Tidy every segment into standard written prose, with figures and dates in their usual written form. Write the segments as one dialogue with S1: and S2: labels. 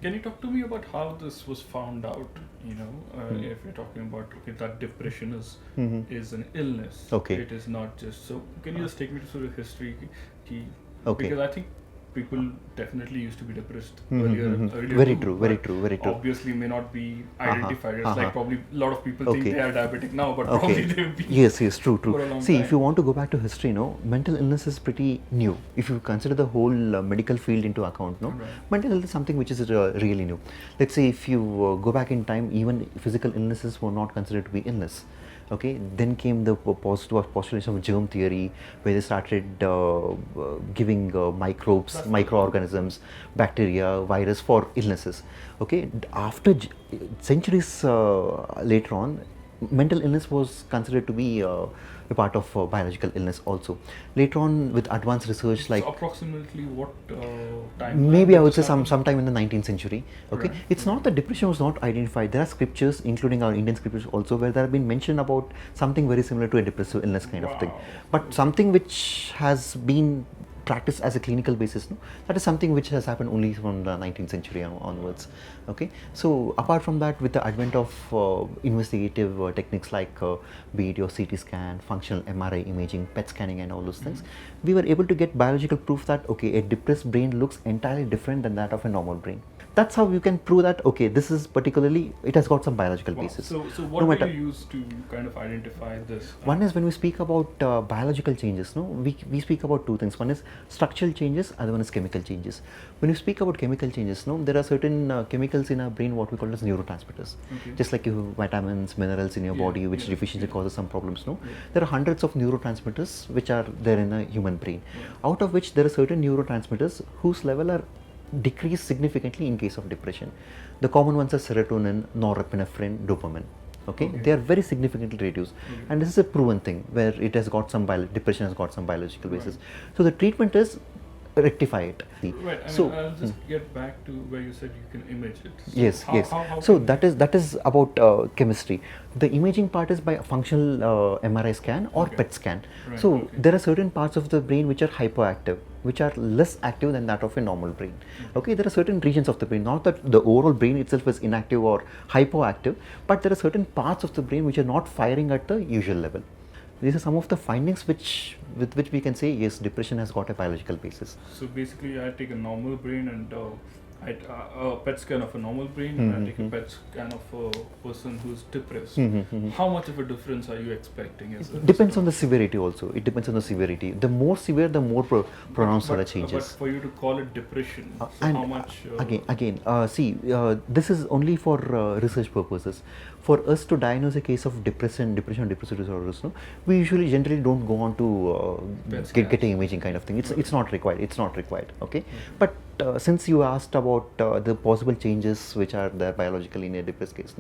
S1: Can you talk to me about how this was found out? If you're talking about that depression is an illness.
S2: Okay.
S1: It is not just. So can you just take me to sort of history?
S2: Okay.
S1: Because I think people definitely used to be depressed earlier.
S2: Very
S1: too,
S2: true.
S1: but
S2: Very true. Very true.
S1: Obviously, may not be identified. It's
S2: Uh-huh.
S1: like probably a lot of people think
S2: Okay.
S1: they are diabetic now, but
S2: Okay.
S1: probably they've been.
S2: Yes, true,
S1: for a
S2: true.
S1: long
S2: See,
S1: time.
S2: if you want to go back to history, mental illness is pretty new. If you consider the whole medical field into account,
S1: Right.
S2: mental illness is something which is really new. Let's say if you go back in time, even physical illnesses were not considered to be illness. Okay, then came the postulation of germ theory, where they started giving microbes, microorganisms, bacteria, virus for illnesses. Okay, after centuries later on, mental illness was considered to be a part of biological illness also. Later on, with advanced research like
S1: So approximately what time?
S2: maybe I would say sometime in the 19th century. Okay,
S1: Right.
S2: it's not that depression was not identified. There are scriptures, including our Indian scriptures also, where there have been mention about something very similar to a depressive illness kind of thing.
S1: Wow.
S2: But something which has been practiced as a clinical basis, that is something which has happened only from the 19th century onwards. Okay, so apart from that, with the advent of investigative techniques like be it your CT scan, functional MRI imaging, PET scanning and all those things, we were able to get biological proof that okay, a depressed brain looks entirely different than that of a normal brain. That's how you can prove that okay, this is particularly, it has got some biological
S1: Wow.
S2: basis.
S1: So what do you use to kind of identify this?
S2: One is when we speak about biological changes, we speak about two things. One is structural changes, other one is chemical changes. When you speak about chemical changes, there are certain chemicals in our brain what we call as neurotransmitters.
S1: Okay.
S2: Just like you have vitamins, minerals in your body, which deficiency causes some problems.
S1: Yeah.
S2: There are hundreds of neurotransmitters which are there in a human brain. Out of which there are certain neurotransmitters whose level are decrease significantly in case of depression. The common ones are serotonin, norepinephrine, dopamine. Okay, they are very significantly reduced, and this is a proven thing where it has got some depression has got some biological basis. So the treatment is rectify it.
S1: Right. I'll just get back to where you said you can image it. So
S2: Yes. So that is about chemistry. The imaging part is by functional MRI scan or PET scan.
S1: Right,
S2: So there are certain parts of the brain which are hypoactive, which are less active than that of a normal brain. Okay, there are certain regions of the brain, not that the overall brain itself is inactive or hypoactive, but there are certain parts of the brain which are not firing at the usual level. These are some of the findings with which we can say yes, depression has got a biological basis.
S1: So basically, I take a normal brain and a PET scan of a normal brain, and I take a PET scan of a person who's depressed. How much of a difference are you expecting?
S2: Depends on the severity also. It depends on the severity. The more severe, the more pronounced are the changes.
S1: But for you to call it depression, so
S2: and
S1: how much?
S2: This is only for research purposes. For us to diagnose a case of depression or depressive disorders, we usually generally don't go on to getting imaging kind of thing. It's not required. It's not required. Okay, but since you asked about the possible changes which are there biologically in a depressed case,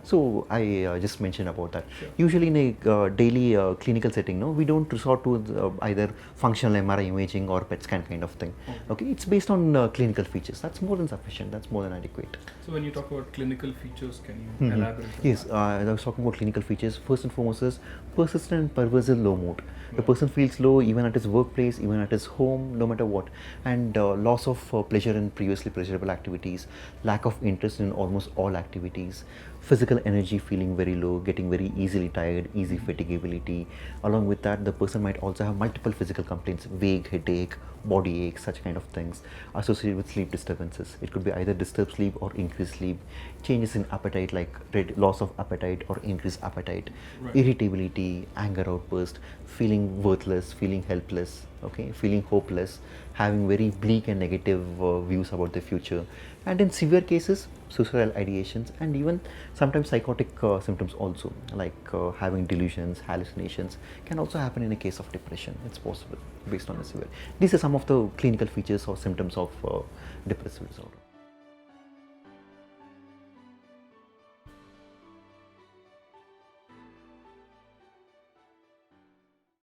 S2: so I just mentioned about that.
S1: Sure.
S2: Usually in a daily clinical setting, we don't resort to either functional MRI imaging or PET scan kind of thing. Okay, it's based on clinical features. That's more than sufficient. That's more than adequate.
S1: So when you talk about clinical features, can you elaborate?
S2: Yes, I was talking about clinical features. First and foremost is persistent and pervasive low mood. The person feels low even at his workplace, even at his home, no matter what. And loss of pleasure in previously pleasurable activities, lack of interest in almost all activities, physical energy feeling very low, getting very easily tired, easy fatigability. Along with that, the person might also have multiple physical complaints, vague headache, body ache, such kind of things associated with sleep disturbances. It could be either disturbed sleep or increased sleep, changes in appetite like loss of appetite or increased appetite, irritability, anger outburst, feeling worthless, feeling helpless, okay, feeling hopeless, having very bleak and negative views about the future, and in severe cases, suicidal ideations, and even sometimes psychotic symptoms also, like having delusions, hallucinations, can also happen in a case of depression. It's possible based on the severe. These are some of the clinical features or symptoms of depressive disorder.